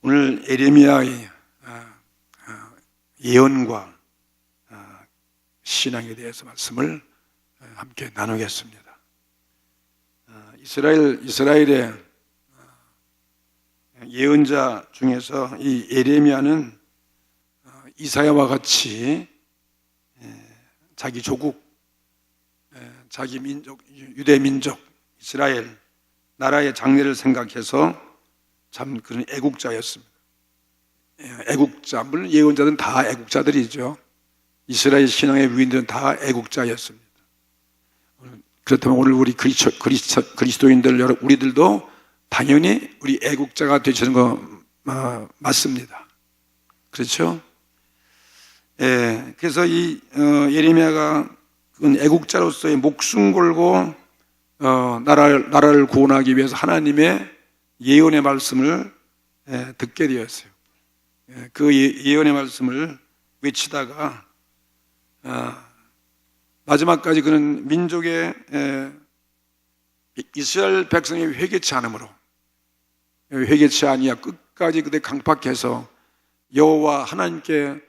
오늘 예레미야의 예언과 신앙에 대해서 말씀을 함께 나누겠습니다. 이스라엘의 예언자 중에서 이 예레미야는 이사야와 같이 자기 조국, 자기 민족, 유대 민족, 이스라엘 나라의 장래를 생각해서 참 그런 애국자였습니다. 애국자, 물론 예언자들은 다 애국자들이죠. 이스라엘 신앙의 위인들은 다 애국자였습니다. 그렇다면 오늘 우리 그리스도인들 우리들도 당연히 우리 애국자가 되시는 거 맞습니다. 그렇죠? 그래서 이 예레미야가 애국자로서의 목숨 걸고 나라를 구원하기 위해서 하나님의 예언의 말씀을 듣게 되었어요. 그 예언의 말씀을 외치다가 마지막까지 그는 민족의 이스라엘 백성이 회개치 않으므로 회개치 아니야 끝까지 그대 강팍해서 여호와 하나님께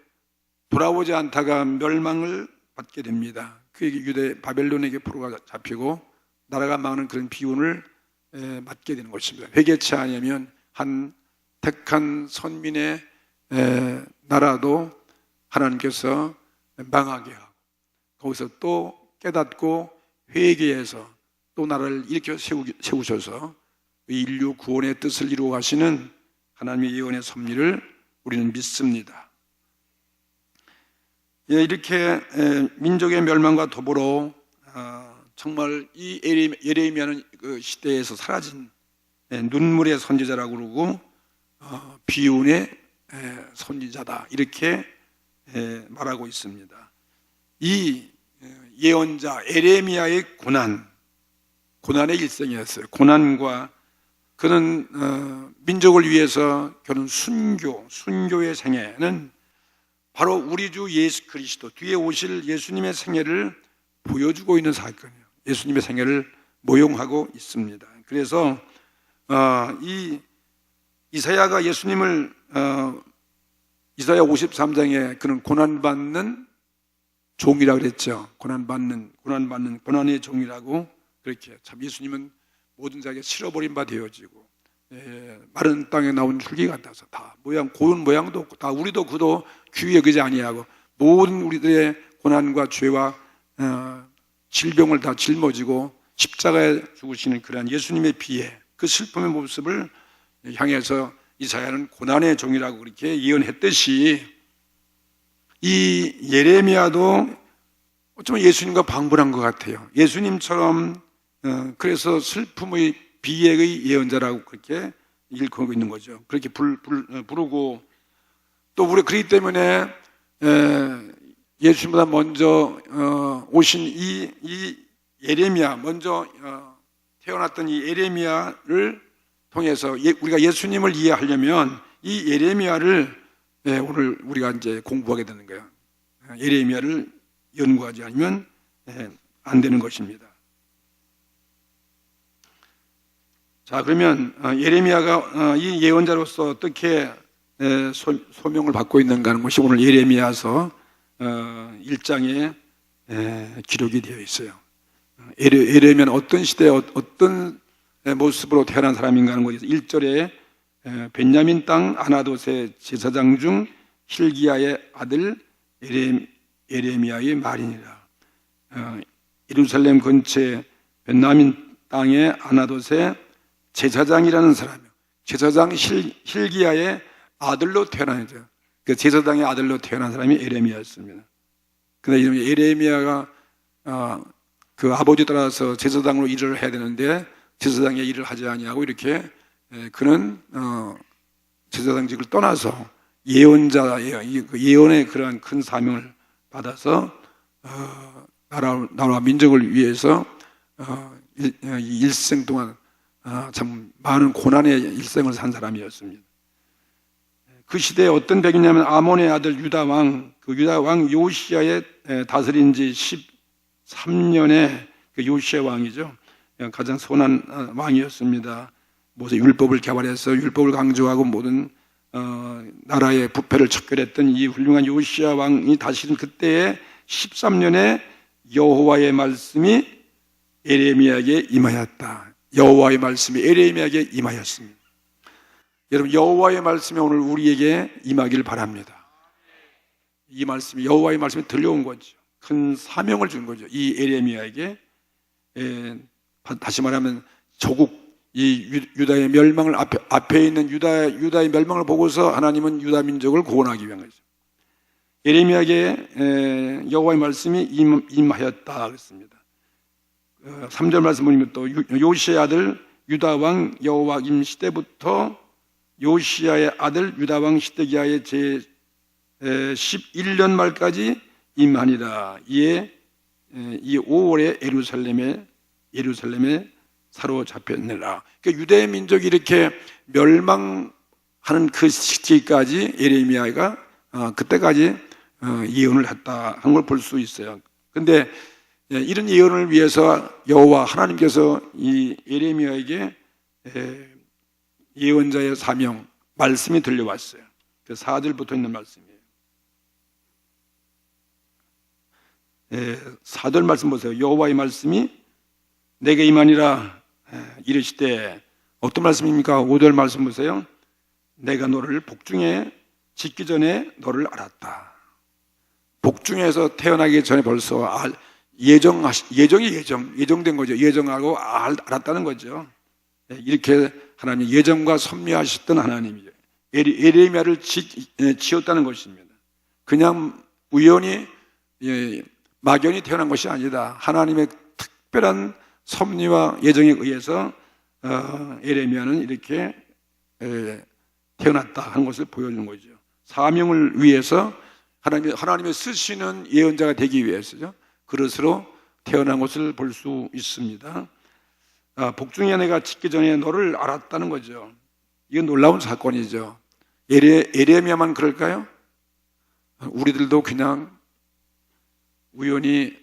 돌아오지 않다가 멸망을 받게 됩니다. 그에게 유대 바벨론에게 포로가 잡히고 나라가 망하는 그런 비운을 맞게 되는 것입니다. 회개치 아니하면 한 택한 선민의 나라도 하나님께서 망하게 하고 거기서 또 깨닫고 회개해서 또 나라를 일으켜 세우셔서 인류 구원의 뜻을 이루어 가시는 하나님의 예언의 섭리를 우리는 믿습니다. 이렇게 민족의 멸망과 더불어 정말 이 예레미야는 그 시대에서 사라진 눈물의 선지자라고 그러고 비운의 선지자다 이렇게 말하고 있습니다. 이 예언자 예레미야의 고난의 일생이었어요. 고난과 그는 민족을 위해서 그는 순교의 생애는 바로 우리 주 예수 그리스도 뒤에 오실 예수님의 생애를 보여주고 있는 사건이에요. 예수님의 생애를 모용하고 있습니다. 그래서 이 이사야가 예수님을 이사야 53장에 그는 고난받는 종이라고 그랬죠. 고난의 종이라고 그렇게 참 예수님은 모든 자에게 실어버린 바 되어지고 마른 땅에 나온 줄기 같아서 다 고운 모양도 없고 다 우리도 그도 귀에 여기지 아니하고 모든 우리들의 고난과 죄와 질병을 다 짊어지고 십자가에 죽으시는 그러한 예수님의 비애 그 슬픔의 모습을 향해서 이사야는 고난의 종이라고 그렇게 예언했듯이 이 예레미야도 어쩌면 예수님과 방불한 것 같아요. 예수님처럼 그래서 슬픔의 비애의 예언자라고 그렇게 일컫고 있는 거죠. 그렇게 부르고 또 우리 그렇기 때문에 예수님보다 먼저 오신 이 예레미야 먼저 태어났던 이 예레미야를 통해서 우리가 예수님을 이해하려면 이 예레미야를 오늘 우리가 이제 공부하게 되는 거예요. 예레미야를 연구하지 않으면 안 되는 것입니다. 자, 그러면 예레미야가 이 예언자로서 어떻게 소명을 받고 있는가 하는 것이 오늘 예레미야서 1장에 기록이 되어 있어요. 예레미야는 어떤 시대에 어떤 모습으로 태어난 사람인가 하는 것에서 1절에 벤야민 땅 아나돗의 제사장 중 hil기야의 아들 예레미야의 말이니라. 예루살렘 근처에 벤야민 땅의 아나돗의 제사장이라는 사람이요. 제사장 hil기야의 아들로 태어나죠. 그 제사장의 아들로 태어난 사람이 예레미야였습니다. 그런데 예레미야가 그 아버지 따라서 제사장으로 일을 해야 되는데 제사장의 일을 하지 아니하고 이렇게 그는 제사장직을 떠나서 예언의 그러한 큰 사명을 받아서 나라와 민족을 위해서 일생 동안 참 많은 고난의 일생을 산 사람이었습니다. 그 시대에 어떤 백이냐면 아몬의 아들 유다 왕 요시야의 다스린 지 13년의 그 요시야 왕이죠. 가장 선한 왕이었습니다. 모세 율법을 개발해서 율법을 강조하고 모든 나라의 부패를 척결했던 이 훌륭한 요시야 왕이 다스린 그때의 13년에 여호와의 말씀이 에레미야에게 임하였다. 여호와의 말씀이 에레미야에게 임하였습니다. 여러분, 여호와의 말씀이 오늘 우리에게 임하길 바랍니다. 이 말씀이, 여호와의 말씀이 들려온 거죠. 큰 사명을 준 거죠. 이 에레미야에게. 다시 말하면 조국, 이 유다의 멸망을 앞에 있는 유다의 멸망을 보고서 하나님은 유다 민족을 구원하기 위한 거죠. 에레미야에게 여호와의 말씀이 임하였다 그랬습니다. 3절 말씀 보면 또 요시야 아들 유다 왕 여호와김 시대부터 요시야의 아들 유다 왕 시드기야의 제 11년 말까지 임하니라. 이에 이 5월에 예루살렘에 사로잡혔느라. 그러니까 유대 민족이 이렇게 멸망하는 그 시기까지 에레미야가 그때까지 예언을 했다 한 걸 볼 수 있어요. 그런데 이런 예언을 위해서 여호와 하나님께서 이 에레미야에게 예언자의 사명, 말씀이 들려왔어요. 그 4절부터 있는 말씀이에요. 4절 말씀 보세요. 여호와의 말씀이 내게 임하니라 이르시되, 어떤 말씀입니까? 5절 말씀 보세요. 내가 너를 복중에 짓기 전에 너를 알았다. 복중에서 태어나기 전에 벌써 예정된 거죠. 예정하고 알았다는 거죠. 이렇게 하나님 예정과 섭리하셨던 하나님이죠. 에레미야를 지었다는 것입니다. 그냥 우연히 막연히 태어난 것이 아니다. 하나님의 특별한 섭리와 예정에 의해서 에레미야는 이렇게 태어났다 하는 것을 보여주는 거죠. 사명을 위해서 하나님의 쓰시는 예언자가 되기 위해서죠. 그릇으로 태어난 것을 볼 수 있습니다. 복중에 내가 짓기 전에 너를 알았다는 거죠. 이건 놀라운 사건이죠. 에레미야만 그럴까요? 우리들도 그냥 우연히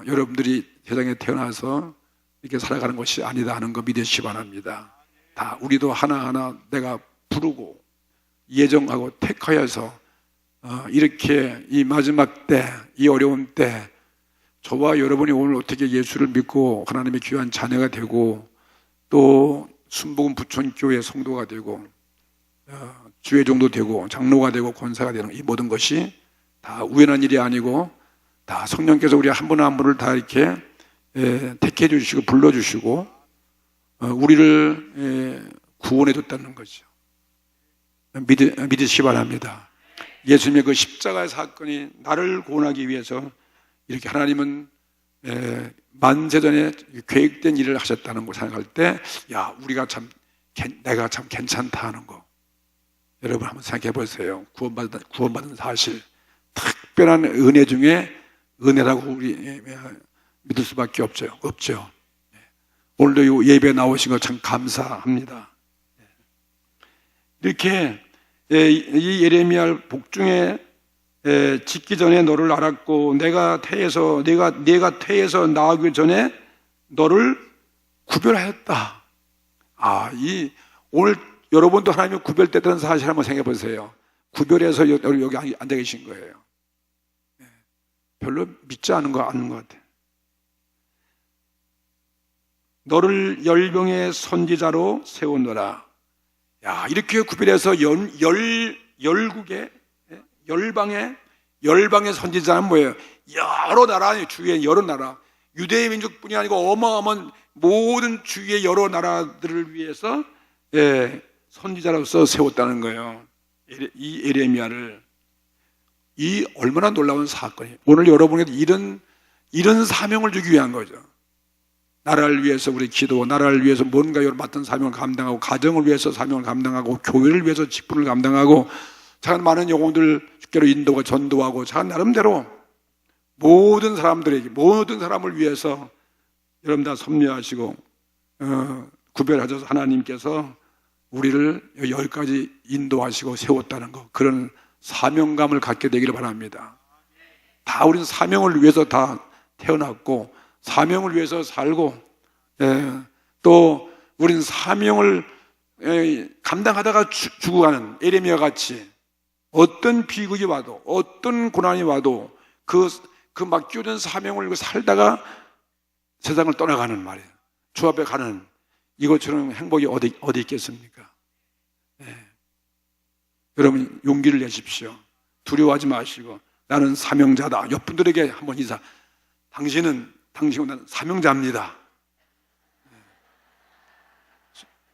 여러분들이 세상에 태어나서 이렇게 살아가는 것이 아니다 하는 거 믿으시기 바랍니다. 다 우리도 하나하나 내가 부르고 예정하고 택하여서 이렇게 이 마지막 때, 이 어려운 때 저와 여러분이 오늘 어떻게 예수를 믿고 하나님의 귀한 자녀가 되고 또 순복음 부천교회 성도가 되고 주의 종도 되고 장로가 되고 권사가 되는 이 모든 것이 다 우연한 일이 아니고 다 성령께서 우리 한 분 한 분을 다 이렇게 택해 주시고 불러주시고 우리를 구원해 줬다는 거죠. 믿으시기 바랍니다. 예수님의 그 십자가의 사건이 나를 구원하기 위해서 이렇게 하나님은 만세전에 계획된 일을 하셨다는 걸 생각할 때, 야, 내가 참 괜찮다 하는 거. 여러분 한번 생각해 보세요. 구원받은 사실. 특별한 은혜 중에 은혜라고 우리 믿을 수밖에 없죠. 오늘도 이 예배에 나오신 거 참 감사합니다. 이렇게 이 예레미야 복중에 짓기 전에 너를 알았고 내가 태에서 나오기 전에 너를 구별하였다. 오늘 여러분도 하나님이 구별됐다는 사실 한번 생각해 보세요. 구별해서 여기 앉아 계신 거예요. 별로 믿지 않는 것 같아요. 너를 열병의 선지자로 세우노라. 야, 이렇게 구별해서 열국의 열방의 선지자는 뭐예요? 여러 나라, 주위의 여러 나라, 유대의 민족뿐이 아니고 어마어마한 모든 주위의 여러 나라들을 위해서 선지자로서 세웠다는 거예요. 이 에레미야를. 이 얼마나 놀라운 사건이에요. 오늘 여러분에게 이런 사명을 주기 위한 거죠. 나라를 위해서 우리 기도, 나라를 위해서 뭔가 맡은 사명을 감당하고, 가정을 위해서 사명을 감당하고, 교회를 위해서 직분을 감당하고, 참 많은 영혼들 주께로 인도하고 전도하고, 참 나름대로 모든 사람을 위해서 여러분 다 섭리하시고 구별하셔서 하나님께서 우리를 여기까지 인도하시고 세웠다는 거, 그런 사명감을 갖게 되기를 바랍니다. 다 우리는 사명을 위해서 다 태어났고 사명을 위해서 살고 또 우리는 사명을 감당하다가 죽어가는 예레미야 같이 어떤 비극이 와도 어떤 고난이 와도 그 맡겨진 사명을 살다가 세상을 떠나가는 말이에요. 주 앞에 가는 이것처럼 행복이 어디 있겠습니까? 네. 여러분 용기를 내십시오. 두려워하지 마시고 나는 사명자다. 옆 분들에게 한번 인사. 당신은 사명자입니다.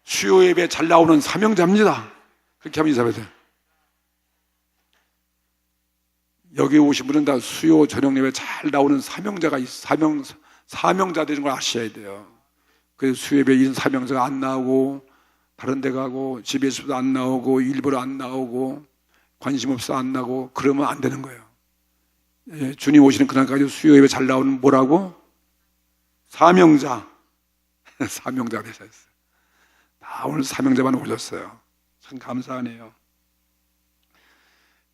수요 예배 잘 나오는 사명자입니다. 그렇게 하면 인사해요. 여기 오신 분은 다 수요 저녁 예배 잘 나오는 사명자가 사명자 되는 걸 아셔야 돼요. 그래서 수요 예배 이런 사명자가 안 나오고 다른 데 가고 집에서도 안 나오고 일부러 안 나오고 관심 없어 안 나오고 그러면 안 되는 거예요. 예, 주님 오시는 그날까지 수요 예배 잘 나오는 뭐라고? 사명자. 사명자가 되셨어요. 다 오늘 사명자만 오셨어요. 참 감사하네요.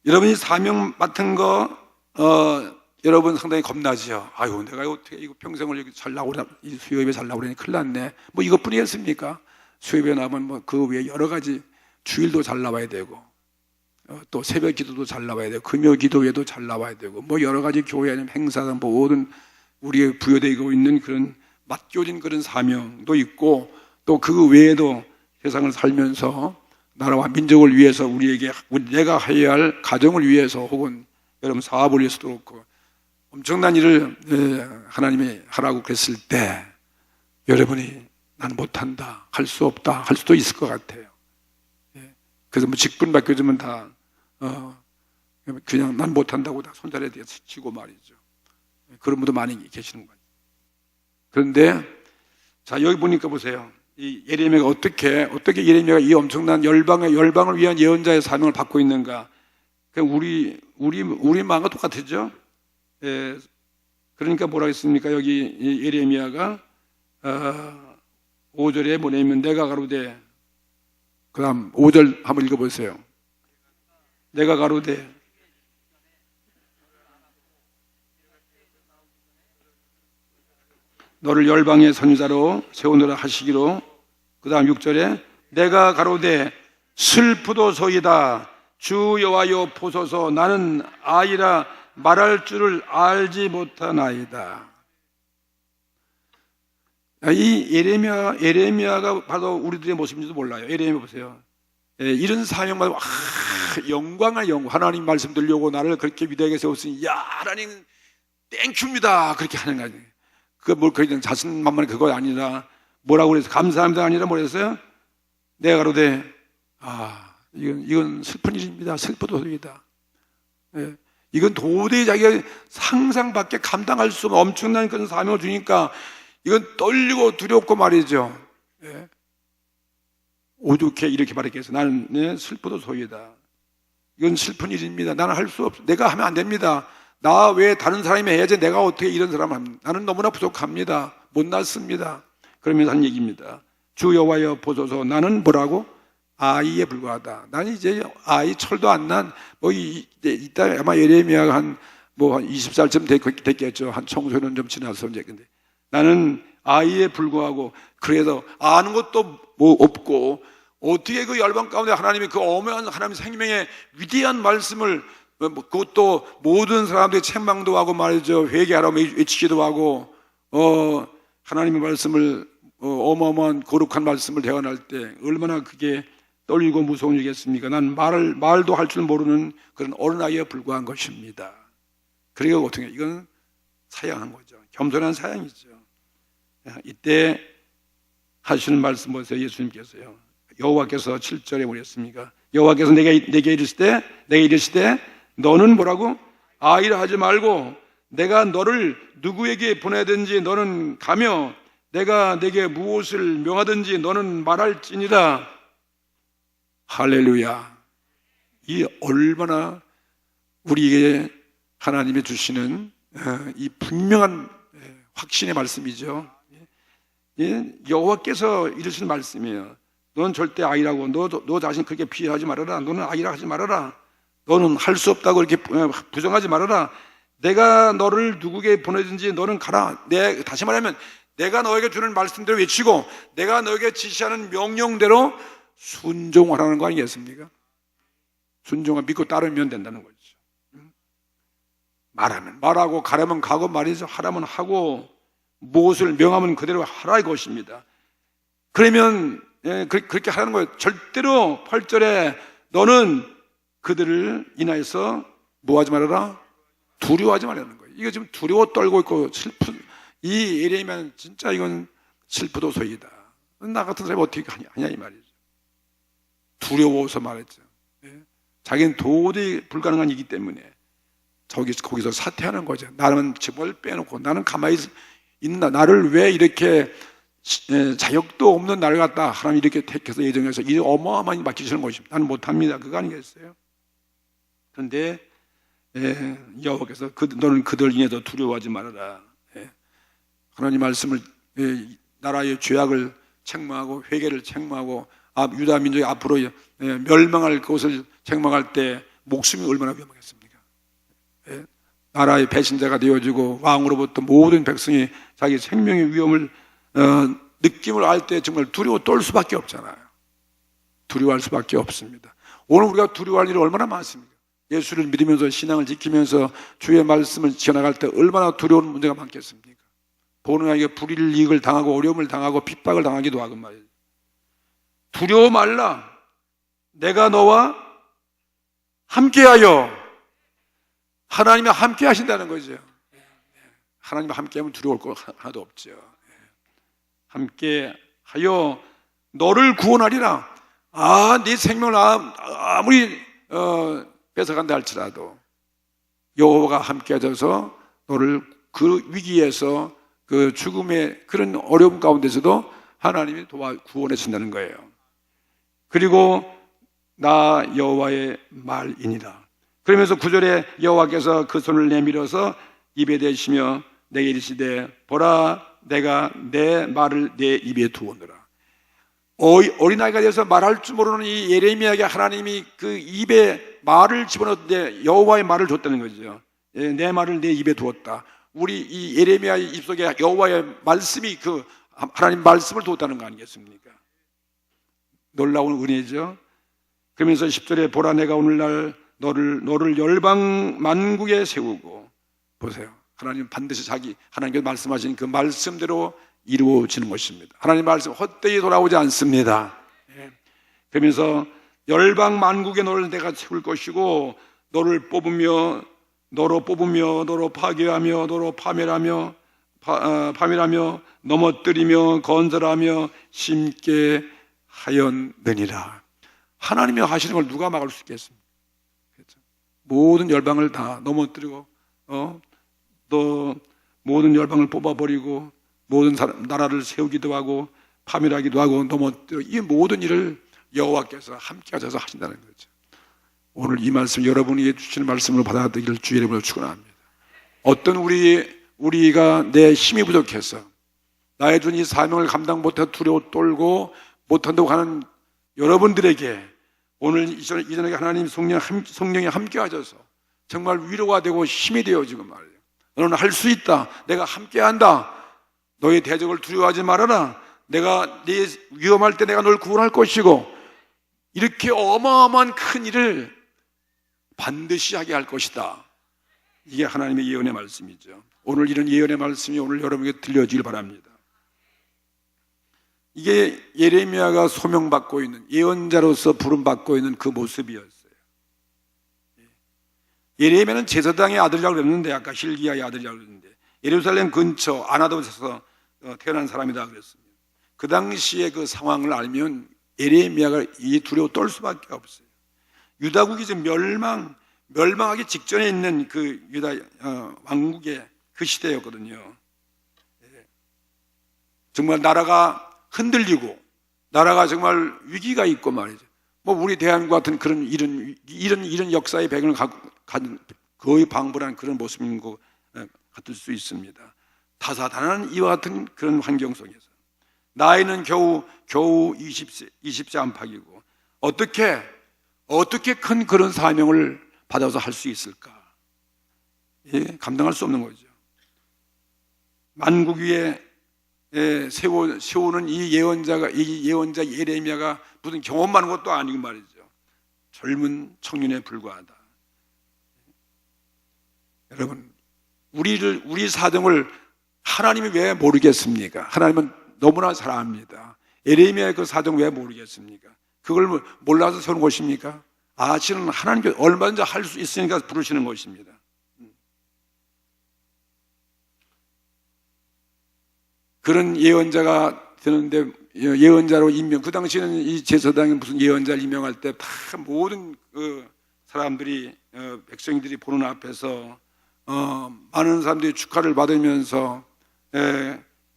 여러분이 사명 맡은 거 여러분 상당히 겁나지요. 아유 내가 어떻게 이거 평생을 잘 나오라 이 수요 예배 잘 나오려니 큰일 났네. 뭐 이것뿐이겠습니까? 수요 예배 나오면 뭐 그 외에 여러 가지 주일도 잘 나와야 되고 또 새벽 기도도 잘 나와야 되고 금요 기도회도 잘 나와야 되고 뭐 여러 가지 교회 아니면 행사나 모든 우리의 부여되고 있는 그런 맡겨진 그런 사명도 있고 또 그 외에도 세상을 살면서 나라와 민족을 위해서 내가 해야 할 가정을 위해서 혹은 여러분 사업을 위해서도 그렇고 엄청난 일을 하나님이 하라고 그랬을 때 여러분이 나는 못한다, 할 수 없다 할 수도 있을 것 같아요. 그래서 뭐 직분 맡겨주면 다 그냥 난 못한다고 다 손자리에 치고 말이죠. 그런 분도 많이 계시는 거예요. 그런데 자 여기 보니까 보세요. 이 예레미야가 어떻게 예레미야가 이 엄청난 열방을 위한 예언자의 사명을 받고 있는가? 우리 마음과 똑같죠. 그러니까 뭐라 했습니까? 여기 예레미야가 5절에 뭐냐면 내가 가로되 그 다음 5절 한번 읽어보세요. 내가 가로되 너를 열방의 선지자로 세우노라 하시기로 그 다음 6절에 내가 가로되 슬프도소이다 주 여호와여 보소서 나는 아이라 말할 줄을 알지 못하나이다. 이 예레미야가 바로 우리들의 모습인지도 몰라요. 예레미야 보세요. 이런 사명받고 영광 하나님 말씀 들려고 나를 그렇게 위대하게 세웠으니 야 하나님 땡큐입니다 그렇게 하는 거 아니에요. 그냥 자신만만한 그거 아니라 뭐라고 그래서 감사합니다 아니라 뭐랬어요? 내가 가로되 이건 슬픈 일입니다. 슬프도소이다. 이건 도저히 자기가 상상밖에 감당할 수 없는 엄청난 그런 사명을 주니까 이건 떨리고 두렵고 말이죠. 오죽해 이렇게 말했겠어요. 나는 슬프도소이다. 이건 슬픈 일입니다. 나는 할 수 없어. 내가 하면 안 됩니다. 나 외에 다른 사람이 해야지 내가 어떻게 이런 사람을 합니다. 나는 너무나 부족합니다. 못났습니다. 그러면서 한 얘기입니다. 주 여호와여 보소서 나는 뭐라고? 아이에 불과하다. 나는 이제 아이 철도 안 난 이따 아마 예레미야가 한 20살쯤 됐겠죠. 한 청소년 좀 지나서 이제 근데 나는 아이에 불과하고 그래서 아는 것도 뭐 없고 어떻게 그 열방 가운데 하나님이 그 어마어마한 하나님 생명의 위대한 말씀을 그것도 모든 사람들이 책망도 하고 말이죠. 회개하라고 외치기도 하고 하나님의 말씀을 어마어마한 거룩한 말씀을 대언할 때 얼마나 그게 떨리고 무서운 일이겠습니까? 난 말도 할 줄 모르는 그런 어린아이에 불과한 것입니다. 그러니까 어떻게 이건 사양한 거죠. 겸손한 사양이죠. 이때 하시는 말씀 보세요. 예수님께서요. 여호와께서 7절에 뭐랬습니까? 여호와께서 내게 이르시되 너는 뭐라고? 아이라 하지 말고 내가 너를 누구에게 보내든지 너는 가며 내가 내게 무엇을 명하든지 너는 말할지니라. 할렐루야. 이 얼마나 우리에게 하나님이 주시는 이 분명한 확신의 말씀이죠. 여호와께서 이르시는 말씀이에요. 너는 절대 아이라고 너 자신 그렇게 비하하지 말아라. 너는 아이라 하지 말아라. 너는 할 수 없다고 이렇게 부정하지 말아라. 내가 너를 누구에게 보내든지 너는 가라. 다시 말하면 내가 너에게 주는 말씀대로 외치고 내가 너에게 지시하는 명령대로 순종하라는 거 아니겠습니까? 순종을 믿고 따르면 된다는 거죠. 말하면 말하고 가라면 가고 말이죠. 하라면 하고 무엇을 명하면 그대로 하라 이것입니다. 그러면 그렇게 하라는 거예요. 절대로 8절에 너는 그들을 인하여서 뭐하지 말아라? 두려워하지 말라는 거예요. 이거 지금 두려워 떨고 있고 슬픈 이 예레미야는 진짜 이건 슬프도소이다. 나 같은 사람이 어떻게 하냐 이 말이죠. 두려워서 말했죠. 자기는 도저히 불가능한 일이기 때문에 거기서 사퇴하는 거죠. 나는 집을 빼놓고 나는 가만히 있나, 나를 왜 이렇게 자격도 없는 나를 갖다 하나님 이렇게 택해서 예정해서 이 어마어마하게 맡기시는 것입니다. 나는 못합니다. 그거 아니겠어요? 그런데 여호와께서 너는 그들 인해서 두려워하지 말아라. 하나님 말씀을 나라의 죄악을 책망하고 회개를 책망하고 유다 민족이 앞으로 멸망할 것을 책망할 때 목숨이 얼마나 위험하겠습니까? 나라의 배신자가 되어지고 왕으로부터 모든 백성이 자기 생명의 위험을 느낌을 알 때 정말 두려워 떨 수밖에 없잖아요. 두려워할 수밖에 없습니다. 오늘 우리가 두려워할 일이 얼마나 많습니까? 예수를 믿으면서 신앙을 지키면서 주의 말씀을 지어나갈 때 얼마나 두려운 문제가 많겠습니까? 보는 이에게 불이익을 당하고 어려움을 당하고 핍박을 당하기도 하고 말이에요. 두려워 말라. 내가 너와 함께하여. 하나님이 함께 하신다는 거죠. 하나님과 함께하면 두려울 거 하나도 없죠. 함께하여 너를 구원하리라. 네 생명을 아무리 뺏어간다 할지라도 여호와가 함께하셔서 너를 그 위기에서 그 죽음의 그런 어려움 가운데서도 하나님이 구원해 준다는 거예요. 그리고 나 여호와의 말이니라. 그러면서 9절에 여호와께서 그 손을 내밀어서 입에 대시며 내게 이르시되 보라 내가 내 말을 내 입에 두었노라. 어린아이가 돼서 말할 줄 모르는 이 예레미야에게 하나님이 그 입에 말을 집어넣었는데 여호와의 말을 줬다는 거죠. 내 말을 내 입에 두었다. 우리 이 예레미야의 입속에 여호와의 말씀이 그 하나님 말씀을 두었다는 거 아니겠습니까? 놀라운 은혜죠. 그러면서 10절에 보라 내가 오늘날 너를 열방 만국에 세우고. 보세요. 하나님 반드시 하나님께서 말씀하신 그 말씀대로 이루어지는 것입니다. 하나님 말씀 헛되이 돌아오지 않습니다. 그러면서 열방 만국에 너를 내가 세울 것이고 너로 뽑으며 너로 파괴하며 너로 파멸하며 넘어뜨리며 건설하며 심게 하였느니라. 하나님이 하시는 걸 누가 막을 수 있겠습니까? 그렇죠? 모든 열방을 다 넘어뜨리고 또 모든 열방을 뽑아버리고 모든 나라를 세우기도 하고 파멸하기도 하고 넘어뜨리고 이 모든 일을 여호와께서 함께 하셔서 하신다는 거죠. 오늘 이 말씀 여러분에게 주시는 말씀으로 받아들이기를 주의 이름으로 축원합니다. 어떤 우리가 내 힘이 부족해서 나의 준 이 사명을 감당 못해 두려워 떨고 못한다고 하는 여러분들에게 오늘 이전에 하나님 성령이 함께 하셔서 정말 위로가 되고 힘이 되어지고 말이에요. 너는 할 수 있다. 내가 함께 한다. 너의 대적을 두려워하지 말아라. 내가 네 위험할 때 내가 널 구원할 것이고 이렇게 어마어마한 큰 일을 반드시 하게 할 것이다. 이게 하나님의 예언의 말씀이죠. 오늘 이런 예언의 말씀이 오늘 여러분에게 들려지길 바랍니다. 이게 예레미야가 소명받고 있는 예언자로서 부름받고 있는 그 모습이었어요. 예레미야는 제사장의 아들이라고 그랬는데 아까 hil기야의 아들이라고 그랬는데 예루살렘 근처 아나돗에서 태어난 사람이다 그랬습니다. 그 당시의 그 상황을 알면 예레미야가 이 두려워 떨 수밖에 없어요. 유다국이 이제 멸망하기 직전에 있는 그 유다 왕국의 그 시대였거든요. 정말 나라가 흔들리고 나라가 정말 위기가 있고 말이죠. 뭐 우리 대한민국 같은 그런 이런 역사의 배경을 가진 거의 방불한 그런 모습인 것 같을 수 있습니다. 다사다난한 이와 같은 그런 환경 속에서 나이는 겨우 20세 안팎이고 어떻게 큰 그런 사명을 받아서 할 수 있을까? 감당할 수 없는 거죠. 만국 위에 세우는 이 예언자 예레미야가 무슨 경험 많은 것도 아니고 말이죠. 젊은 청년에 불과하다. 여러분, 우리 사정을 하나님이 왜 모르겠습니까? 하나님은 너무나 잘 압니다. 예레미야의 그 사정 왜 모르겠습니까? 그걸 몰라서 세우는 것입니까? 아시는 하나님께 얼마든지 할 수 있으니까 부르시는 것입니다. 그런 예언자가 되는데, 예언자로 임명, 그 당시에는 이 제사장이 무슨 예언자를 임명할 때 다 모든 사람들이, 백성들이 보는 앞에서 많은 사람들이 축하를 받으면서,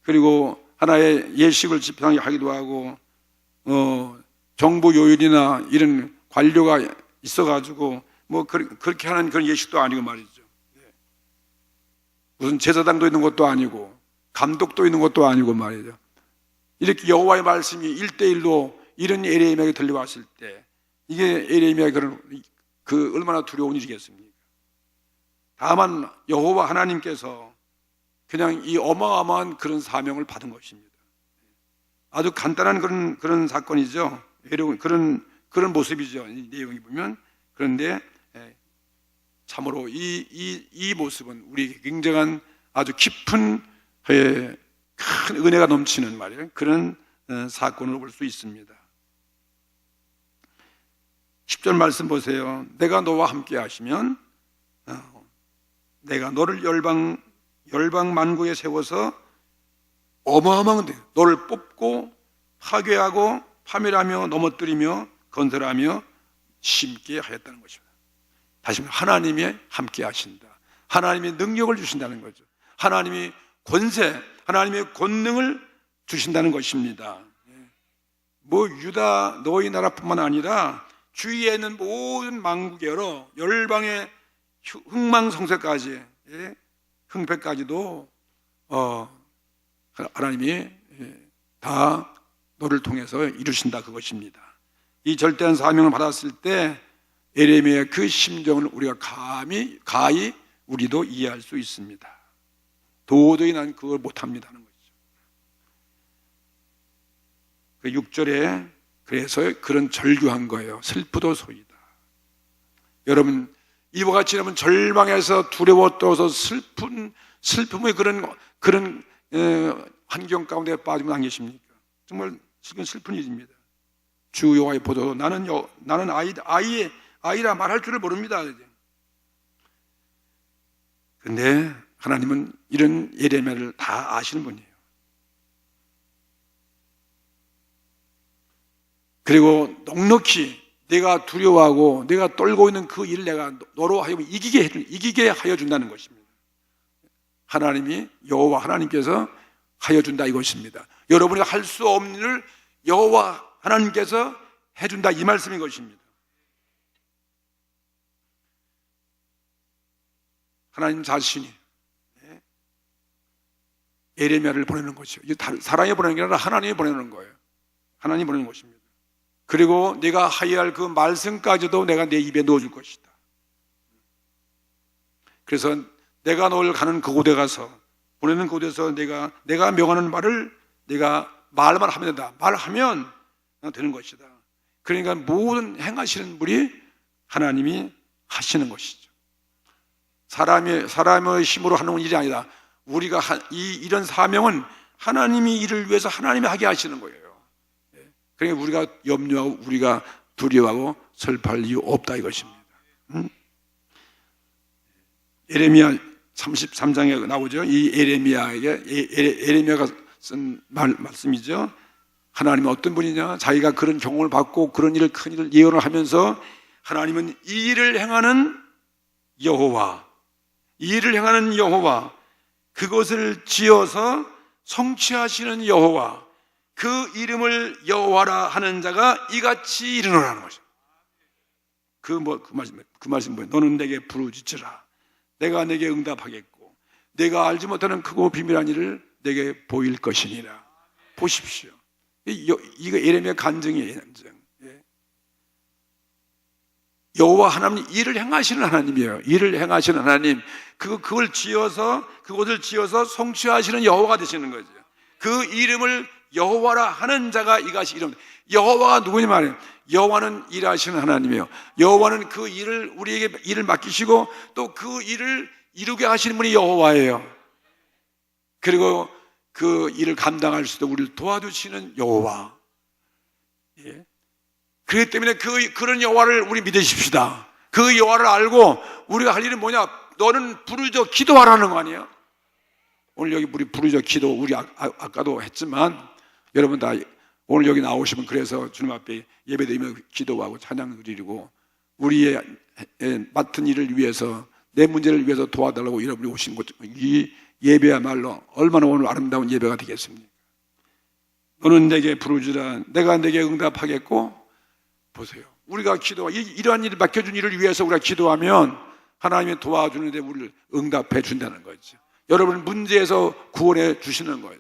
그리고 하나의 예식을 집행하기도 하고, 정부 요일이나 이런 관료가 있어가지고 뭐 그렇게 하는 그런 예식도 아니고 말이죠. 무슨 제사장도 있는 것도 아니고 감독도 있는 것도 아니고 말이죠. 이렇게 여호와의 말씀이 1대1로 이런 예레미야에게 들려왔을 때 이게 예레미야의 그 얼마나 두려운 일이겠습니까? 다만 여호와 하나님께서 그냥 이 어마어마한 그런 사명을 받은 것입니다. 아주 간단한 그런 사건이죠. 그런 모습이죠. 이 내용이 보면. 그런데 참으로 이 모습은 우리에게 굉장한 아주 깊은 큰 은혜가 넘치는 말이에요. 그런 사건으로 볼 수 있습니다. 10절 말씀 보세요. 내가 너와 함께 하시면 내가 너를 열방 만국에 세워서 어마어마한데 너를 뽑고 파괴하고 파멸하며 넘어뜨리며 건설하며 심게 하였다는 것입니다. 다시 말해 하나님이 함께 하신다. 하나님이 능력을 주신다는 거죠. 하나님이 권세, 하나님의 권능을 주신다는 것입니다. 뭐 유다 너희 나라뿐만 아니라 주위에 있는 모든 만국에 여러 열방의 흥망성쇠까지, 흥패까지도 하나님이 다 너를 통해서 이루신다, 그것입니다. 이 절대한 사명을 받았을 때 예레미야의 그 심정을 우리가 가히 우리도 이해할 수 있습니다. 도저히 난 그걸 못합니다 하는 거죠. 그 6절에 그래서 그런 절규한 거예요. 슬프도소이다. 여러분, 이와 같이 여러분 절망해서 두려워 떨어서 슬픔의 그런 환경 가운데 빠지면 안 계십니까? 정말 슬픈 일입니다. 주 여호와의 보도로 나는 아이라 말할 줄을 모릅니다. 그런데 하나님은 이런 예레미야를 다 아시는 분이에요. 그리고 넉넉히 내가 두려워하고 내가 떨고 있는 그 일을 내가 너로 하여금 이기게 하여 준다는 것입니다. 하나님이 여호와 하나님께서 하여 준다 이것입니다. 여러분이 할 수 없는 일을 여호와 하나님께서 해준다 이 말씀인 것입니다. 하나님 자신이 예레미야를 보내는 것이요. 이게 사람이 보내는 게 아니라 하나님이 보내는 거예요. 하나님이 보내는 것입니다. 그리고 내가 하여야 할 그 말씀까지도 내가 내 입에 넣어줄 것이다. 그래서 내가 널 가는 그곳에 가서 보내는 곳에서 내가 명하는 말을 내가 말만 하면 된다. 말하면 되는 것이다. 그러니까 모든 행하시는 분이 하나님이 하시는 것이죠. 사람의 힘으로 하는 일이 아니라 우리가 이런 사명은 하나님이 이를 위해서 하나님이 하게 하시는 거예요. 그러니까 우리가 염려하고 우리가 두려워하고 슬퍼할 이유 없다 이것입니다. 예레미야 33장에 나오죠. 이 예레미야가 쓴 말씀이죠. 하나님은 어떤 분이냐? 자기가 그런 경험을 받고 그런 큰 일을 예언을 하면서 하나님은 이 일을 행하는 여호와, 이 일을 행하는 여호와, 그것을 지어서 성취하시는 여호와, 그 이름을 여호와라 하는 자가 이같이 이르노라는 거죠. 그 말씀 뭐예요? 너는 내게 부르짖으라. 내가 내게 응답하겠고 내가 알지 못하는 크고 비밀한 일을 내게 보일 것이니라. 보십시오. 이거 예레미야 간증이에요. 간증. 여호와 하나님 일을 행하시는 하나님이에요. 일을 행하시는 하나님, 그것을 지어서 성취하시는 여호와가 되시는 거죠. 그 이름을 여호와라 하는 자가 이것이 이름. 여호와가 누구니 말이에요? 여호와는 일하시는 하나님이에요. 여호와는 그 일을 우리에게 일을 맡기시고 또 그 일을 이루게 하시는 분이 여호와예요. 그리고 그 일을 감당할 수도 우리를 도와주시는 여호와. 예. 그렇기 때문에 그런 여호와를 우리 믿으십시다. 그 여호와를 알고 우리가 할 일은 뭐냐? 너는 부르짖어 기도하라는 거 아니에요? 오늘 여기 우리 부르짖어 기도 우리 아까도 했지만 여러분 다 오늘 여기 나오시면 그래서 주님 앞에 예배드리며 기도하고 찬양 드리고 우리의 맡은 일을 위해서 내 문제를 위해서 도와달라고 여러분이 오신 것, 이 예배야말로 얼마나 오늘 아름다운 예배가 되겠습니까? 너는 내게 부르짖으라 내가 내게 응답하겠고. 보세요, 우리가 이러한 일을 맡겨준 일을 위해서 우리가 기도하면 하나님이 도와주는데 우리를 응답해 준다는 거죠. 여러분 문제에서 구원해 주시는 거죠.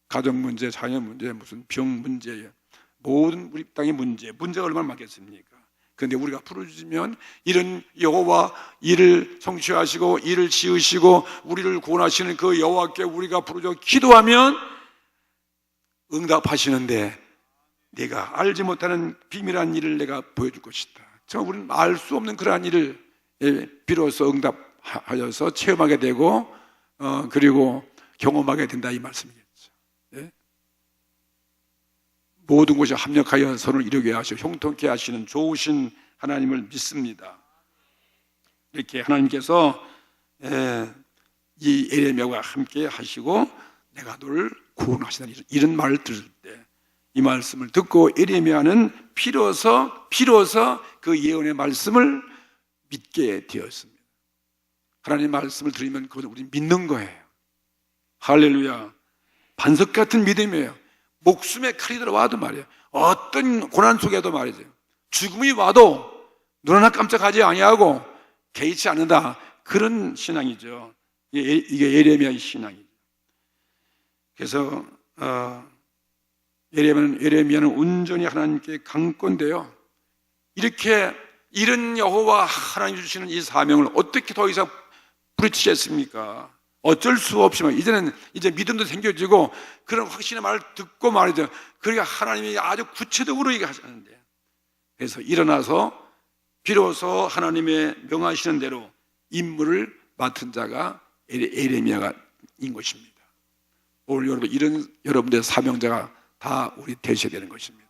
가정 문제, 자녀 문제, 무슨 병 문제, 모든 우리 땅의 문제가 얼마나 많겠습니까? 그런데 우리가 부르짖으면 이런 여호와 일을 성취하시고 일을 지으시고 우리를 구원하시는 그 여호와께 우리가 부르짖어 기도하면 응답하시는데 내가 알지 못하는 비밀한 일을 내가 보여줄 것이다. 정말 우리는 알 수 없는 그러한 일을 비로소 응답하여서 체험하게 되고 그리고 경험하게 된다 이 말씀이겠죠. 네? 모든 것이 합력하여 선을 이루게 하시고 형통케 하시는 좋으신 하나님을 믿습니다. 이렇게 하나님께서 이 에레미야와 함께 하시고 내가 너를 구원하시다 이런 말을 들을 때 이 말씀을 듣고 에레미야는 비로소 그 예언의 말씀을 믿게 되었습니다. 하나님의 말씀을 들으면 그것을 우리는 믿는 거예요. 할렐루야. 반석 같은 믿음이에요. 목숨에 칼이 들어와도 말이에요. 어떤 고난 속에도 말이죠. 죽음이 와도 눈 하나 깜짝하지 아니하고 개의치 않는다. 그런 신앙이죠. 이게 에레미야의 신앙이죠. 그래서 에레미야는 온전히 하나님께 강권되어 이렇게 이런 여호와 하나님 주시는 이 사명을 어떻게 더 이상 부르치겠습니까? 어쩔 수 없이 이제 믿음도 생겨지고 그런 확신의 말을 듣고 말이죠. 그러니까 하나님이 아주 구체적으로 얘기하셨는데 그래서 일어나서 비로소 하나님의 명하시는 대로 임무를 맡은 자가 에레미야가인 것입니다. 오늘 여러분 이런 여러분들의 사명자가 다 우리 되셔야 되는 것입니다.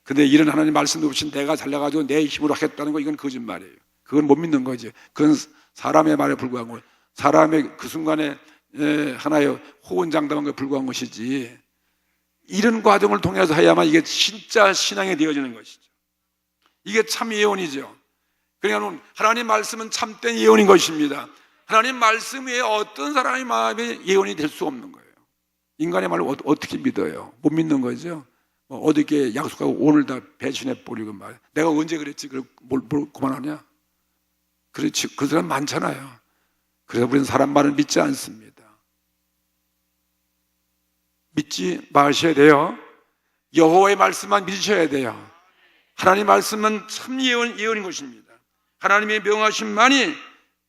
근데 이런 하나님 말씀도 없이 내가 잘나가지고 내 힘으로 하겠다는 거 이건 거짓말이에요. 그건 못 믿는 거지. 그건 사람의 말에 불과한 거예요. 사람의 그 순간에 하나의 호언장담한 것에 불과한 것이지 이런 과정을 통해서 해야만 이게 진짜 신앙이 되어지는 것이죠. 이게 참 예언이죠. 그러니까 하나님 말씀은 참된 예언인 것입니다. 하나님 말씀 외에 어떤 사람의 마음에 예언이 될 수 없는 거예요. 인간의 말을 어떻게 믿어요? 못 믿는 거죠. 어떻게 약속하고 오늘 다 배신해 버리고 말. 내가 언제 그랬지? 뭘 그만하냐? 그렇지. 그 사람 많잖아요. 그래서 우리는 사람 말을 믿지 않습니다. 믿지 마셔야 돼요. 여호와의 말씀만 믿으셔야 돼요. 하나님의 말씀은 참 예언인 것입니다. 하나님의 명하심만이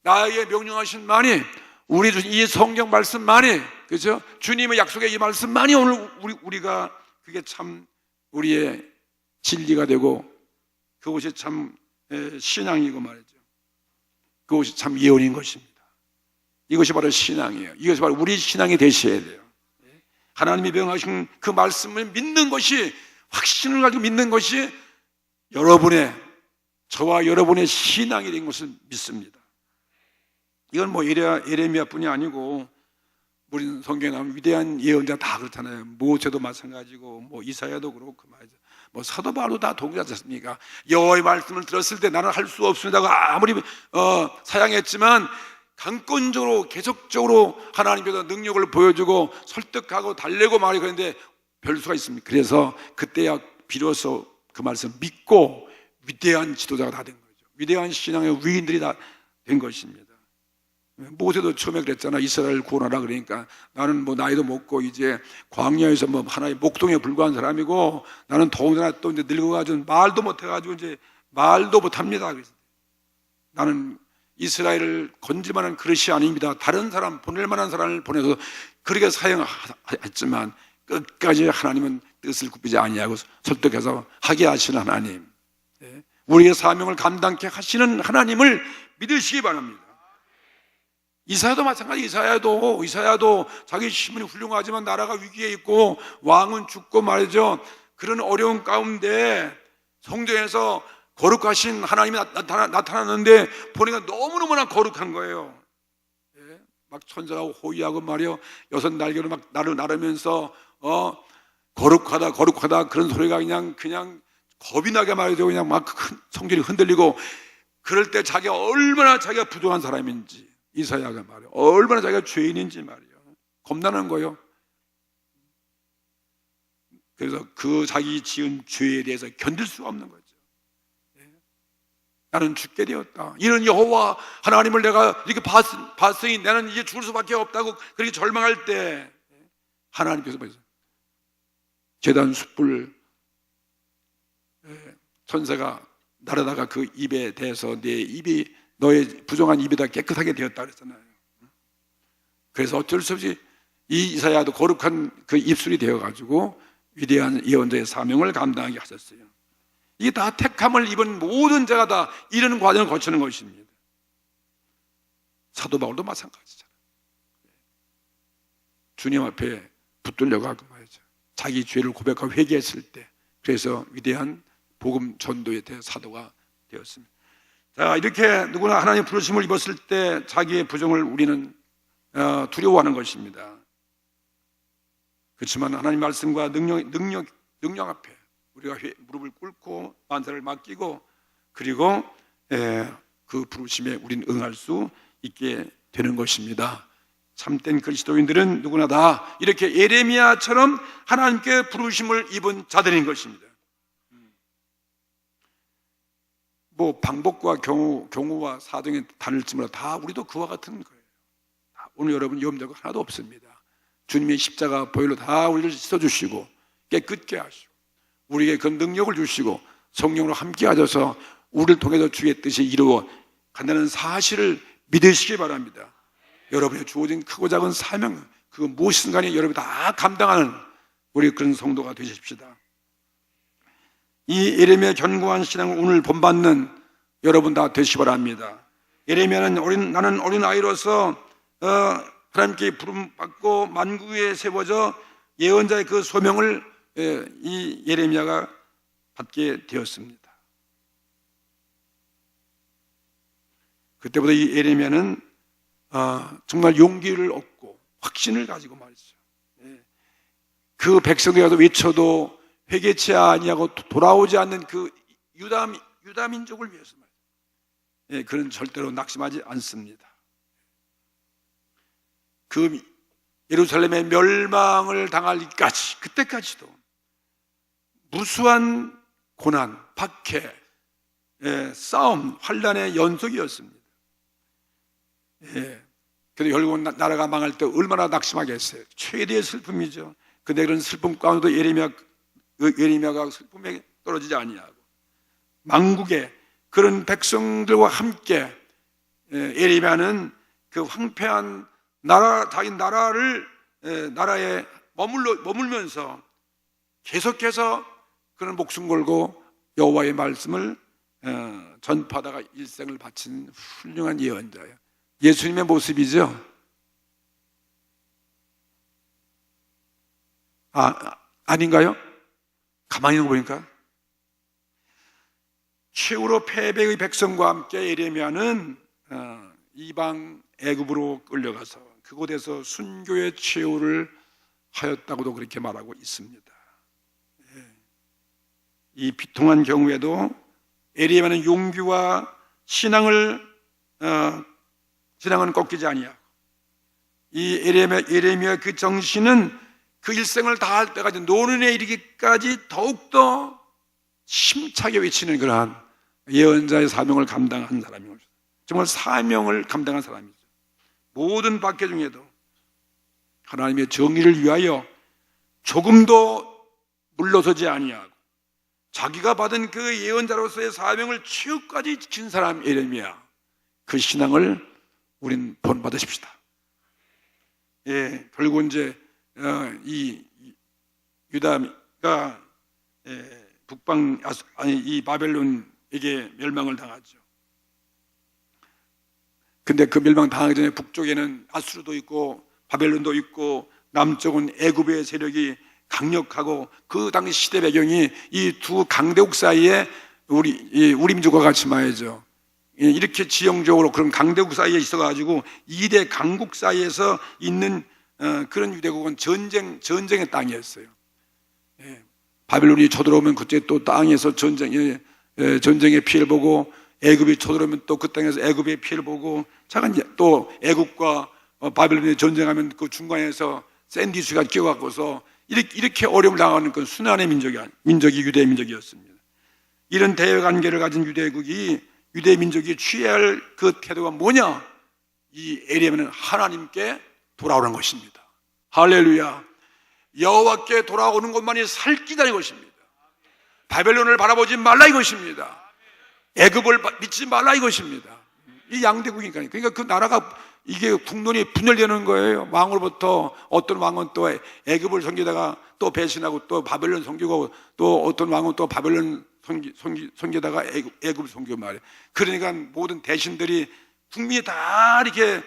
나에게 명령하신만이 우리 이 성경 말씀만이 그렇죠? 주님의 약속의 이 말씀만이 오늘 우리가 그게 참 우리의 진리가 되고 그것이 참 신앙이고 말이죠. 그것이 참 예언인 것입니다. 이것이 바로 신앙이에요. 이것이 바로 우리 신앙이 되셔야 돼요. 하나님이 명하신 그 말씀을 믿는 것이 확신을 가지고 믿는 것이 저와 여러분의 신앙이 된 것을 믿습니다. 이건 뭐 에레미야뿐이 아니고 우리는 성경에 나오는 위대한 예언자 다 그렇잖아요. 모세도 마찬가지고 뭐 이사야도 그렇고 말이죠. 뭐 사도 바울도 다 동일하지 않습니까? 여호와의 말씀을 들었을 때 나는 할 수 없습니다고 아무리 사양했지만 강권적으로 계속적으로 하나님께서 능력을 보여주고 설득하고 달래고 말이 그런데 별 수가 있습니다. 그래서 그때야 비로소 그 말씀 믿고 위대한 지도자가 다 된 거죠. 위대한 신앙의 위인들이 다 된 것입니다. 모세도 처음에 그랬잖아. 이스라엘 구원하라 그러니까 나는 뭐 나이도 먹고 이제 광야에서 뭐 하나의 목동에 불과한 사람이고 나는 더군다나 또 이제 늙어가지고 말도 못해가지고 이제 말도 못합니다. 그래서 나는 이스라엘을 건질 만한 그릇이 아닙니다. 다른 사람, 보낼 만한 사람을 보내서 그렇게 사용했지만 끝까지 하나님은 뜻을 굽히지 아니하고 설득해서 하게 하시는 하나님, 우리의 사명을 감당케 하시는 하나님을 믿으시기 바랍니다. 이사야도 마찬가지. 이사야도 자기 신분이 훌륭하지만 나라가 위기에 있고 왕은 죽고 말이죠. 그런 어려운 가운데 성전에서 거룩하신 하나님이 나타났는데 보니까 너무너무나 거룩한 거예요. 막 천사가 호위하고 말이요, 6날개로 막 나르면서 거룩하다 그런 소리가 그냥 겁이 나게 말이죠. 그냥 막 성전이 흔들리고, 그럴 때 얼마나 자기가 부족한 사람인지, 이사야가 말이에요, 얼마나 자기가 죄인인지 말이에요, 겁나는 거예요. 그래서 그 자기 지은 죄에 대해서 견딜 수가 없는 거죠. 나는 죽게 되었다, 이런 여호와 하나님을 내가 이렇게 봤으니 나는 이제 죽을 수밖에 없다고 그렇게 절망할 때 하나님께서 제단 숯불 천사가 날아다가 그 입에 대해서 내 입이 너의 부정한 입에다 깨끗하게 되었다 그랬잖아요. 그래서 어쩔 수 없이 이 이사야도 거룩한 그 입술이 되어가지고 위대한 예언자의 사명을 감당하게 하셨어요. 이게 다 택함을 입은 모든 자가 다 이런 과정을 거치는 것입니다. 사도 바울도 마찬가지잖아요. 주님 앞에 붙들려고 하고 말이죠. 자기 죄를 고백하고 회개했을 때, 그래서 위대한 복음 전도에 대해 사도가 되었습니다. 자, 이렇게 누구나 하나님의 부르심을 입었을 때 자기의 부정을 우리는 두려워하는 것입니다. 그렇지만 하나님 말씀과 능력 앞에 우리가 무릎을 꿇고 만사를 맡기고, 그리고 그 부르심에 우리는 응할 수 있게 되는 것입니다. 참된 그리스도인들은 누구나 다 이렇게 예레미야처럼 하나님께 부르심을 입은 자들인 것입니다. 뭐 방법과 경우와 사정이 다를지마다 다 우리도 그와 같은 거예요. 오늘 여러분 염려가 하나도 없습니다. 주님의 십자가 보혈로 다 우리를 씻어주시고 깨끗게 하시고 우리에게 그 능력을 주시고 성령으로 함께 하셔서 우리를 통해서 주의 뜻이 이루어 간다는 사실을 믿으시기 바랍니다. 여러분의 주어진 크고 작은 사명, 그 무엇이든 간에 여러분이 다 감당하는 우리 그런 성도가 되십시다. 이 예레미야 견고한 신앙을 오늘 본받는 여러분 다 되시기 바랍니다. 예레미야는 나는 어린 아이로서 하나님께 부름받고 만국에 세워져 예언자의 그 소명을 이 예레미야가 받게 되었습니다. 그때부터 이 예레미야는 정말 용기를 얻고 확신을 가지고 말이죠. 그 백성들이 가서 외쳐도 회개치 아니하고 돌아오지 않는 그 유다 민족을 위해서 말이죠. 그는 절대로 낙심하지 않습니다. 그 예루살렘의 멸망을 당하기까지, 그때까지도 무수한 고난, 박해, 싸움, 환난의 연속이었습니다. 그래도 결국은 나라가 망할 때 얼마나 낙심하겠어요. 최대의 슬픔이죠. 근데 그런 슬픔 가운데도 예레미야가 슬픔에 떨어지지 아니하고 만국의 그런 백성들과 함께 예레미야는 그 황폐한 자기 나라에 머물면서 계속해서 그런 목숨 걸고 여호와의 말씀을 전파하다가 일생을 바친 훌륭한 예언자예요. 예수님의 모습이죠. 아닌가요? 가만히 보니까 최후로 패배의 백성과 함께 예레미야는 이방 애굽으로 끌려가서 그곳에서 순교의 최후를 하였다고도 그렇게 말하고 있습니다. 이 비통한 경우에도 예레미야는 용기와 신앙은 꺾이지 아니하고 이 예레미야 그 정신은 그 일생을 다할 때까지 노년에 이르기까지 더욱더 힘차게 외치는 그러한 예언자의 사명을 감당한 사람이죠. 정말 사명을 감당한 사람이죠. 모든 박해 중에도 하나님의 정의를 위하여 조금도 물러서지 아니하고 자기가 받은 그 예언자로서의 사명을 최후까지 지킨 사람 예레미야. 그 신앙을 우린 본받으십시다. 예, 결국 이제 이 유다가 북방 이 바벨론에게 멸망을 당하죠. 근데 그 멸망 당하기 전에 북쪽에는 아수르도 있고 바벨론도 있고 남쪽은 애굽의 세력이 강력하고 그 당시 시대 배경이 이 두 강대국 사이에 우리 민족과 같이 말이죠. 이렇게 지형적으로 그런 강대국 사이에 있어가지고 2대 강국 사이에서 있는 그런 유대국은 전쟁의 땅이었어요. 바벨론이 쳐들어오면 그때 또 땅에서 전쟁의 피해를 보고 애굽이 쳐들어오면 또 그 땅에서 애굽의 피해를 보고 잠깐 또 애굽과 바벨론이 전쟁하면 그 중간에서 샌디스가 끼어갖고서 이렇게 어려움을 당하는 그 순환의 민족이 유대 민족이었습니다. 이런 대외관계를 가진 유대 민족이 취해야 할 그 태도가 뭐냐? 이 에레미야는 하나님께 돌아오는 것입니다. 할렐루야. 여호와께 돌아오는 것만이 살 길이라는 것입니다. 바벨론을 바라보지 말라 이것입니다. 애굽을 믿지 말라 이것입니다. 이 양대국이니까요. 그러니까 그 나라가 이게 국론이 분열되는 거예요. 왕으로부터 어떤 왕은 또 애굽을 섬기다가 또 배신하고 또 바벨론 섬기고 또 어떤 왕은 또 바벨론 섬기다가 애굽을 섬기고 말이에요. 그러니까 모든 대신들이 국민이 다 이렇게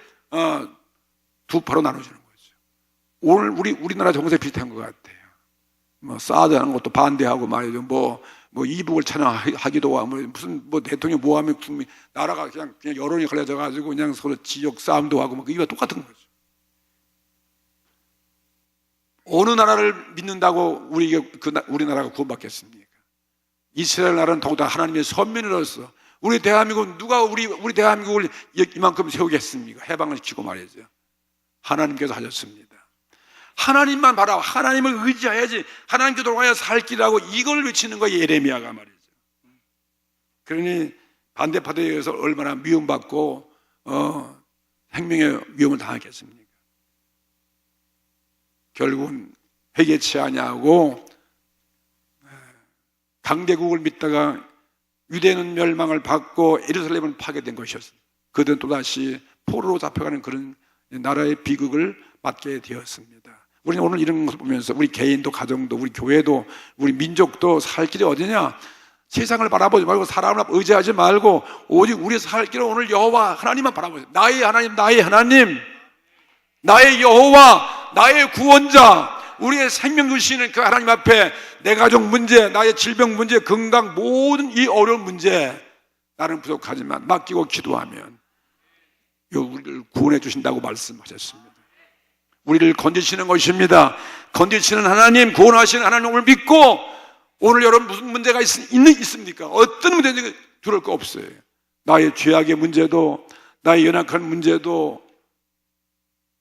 두 파로 나눠지는 거죠. 오늘 우리나라 정세 비슷한 것 같아요. 뭐 사드하는 것도 반대하고 말이죠. 뭐 이북을 찬양하기도 하고 무슨 대통령 모함에 국민 나라가 그냥 여론이 갈려져 가지고 그냥 서로 지역 싸움도 하고 뭐 이거 똑같은 거죠. 어느 나라를 믿는다고 우리나라가 구원받겠습니까? 이스라엘 나라는 더구나 하나님의 선민으로서 우리 대한민국 누가 우리 대한민국을 이만큼 세우겠습니까? 해방을 시키고 말이죠. 하나님께서 하셨습니다. 하나님만 바라 하나님을 의지해야지 하나님께 돌아가야 살 길이라고 이걸 외치는 거예요. 예레미야가 말이죠. 그러니 반대파에 의해서 얼마나 미움받고 생명의 위험을 당하겠습니까? 결국은 회개치 아니하고 강대국을 믿다가 유대는 멸망을 받고 예루살렘은 파괴된 것이었습니다. 그들은 또다시 포로로 잡혀가는 그런 나라의 비극을 맞게 되었습니다. 우리는 오늘 이런 것을 보면서 우리 개인도 가정도 우리 교회도 우리 민족도 살 길이 어디냐? 세상을 바라보지 말고 사람을 의지하지 말고 오직 우리 살 길은 오늘 여호와 하나님만 바라보세요. 나의 하나님, 나의 여호와, 나의 구원자, 우리의 생명 주시는 그 하나님 앞에 내 가족 문제, 나의 질병 문제, 건강 모든 이 어려운 문제 나는 부족하지만 맡기고 기도하면 우리를 구원해 주신다고 말씀하셨습니다. 우리를 건지시는 것입니다. 건지시는 하나님, 구원하시는 하나님을 믿고 오늘 여러분 무슨 문제가 있습니까? 어떤 문제인지 두려울 거 없어요. 나의 죄악의 문제도 나의 연약한 문제도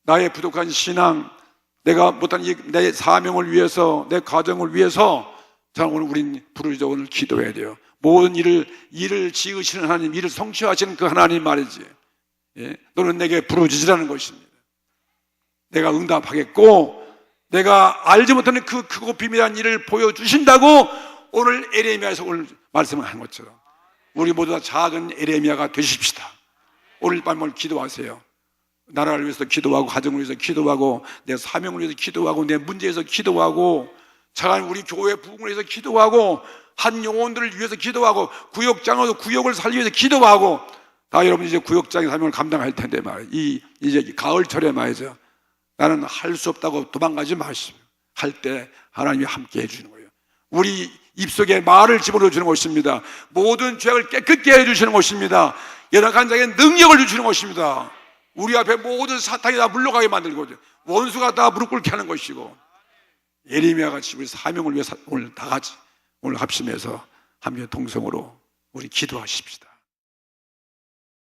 나의 부족한 신앙 내가 못한 내 사명을 위해서 내 가정을 위해서 자 오늘 우린 부르짖어 오늘 기도해야 돼요. 모든 일을 지으시는 하나님, 일을 성취하시는 그 하나님 말이지. 예? 너는 내게 부르짖으라는 것입니다. 내가 응답하겠고 내가 알지 못하는 그 크고 비밀한 일을 보여주신다고 오늘 에레미야에서 오늘 말씀을 한 것처럼 우리 모두 다 작은 에레미야가 되십시다. 오늘 밤을 기도하세요. 나라를 위해서 기도하고 가정을 위해서 기도하고 내 사명을 위해서 기도하고 내 문제에서 기도하고 작은 우리 교회 부흥을 위해서 기도하고 한 영혼들을 위해서 기도하고 구역장으로 구역을 살리기 위해서 기도하고 다 여러분 이제 구역장의 사명을 감당할 텐데 말이에요. 이제 가을철에 말이죠. 나는 할 수 없다고 도망가지 마시고 할 때 하나님이 함께 해주는 거예요. 우리 입속에 말을 집어넣어 주는 것입니다. 모든 죄악을 깨끗게 해주시는 것입니다. 연약한 자에게 능력을 주시는 것입니다. 우리 앞에 모든 사탄이 다 물러가게 만들고 원수가 다 무릎 꿇게 하는 것이고 예레미야 같이 우리 사명을 위해서 오늘 다 같이 오늘 합심해서 함께 동성으로 우리 기도하십시다.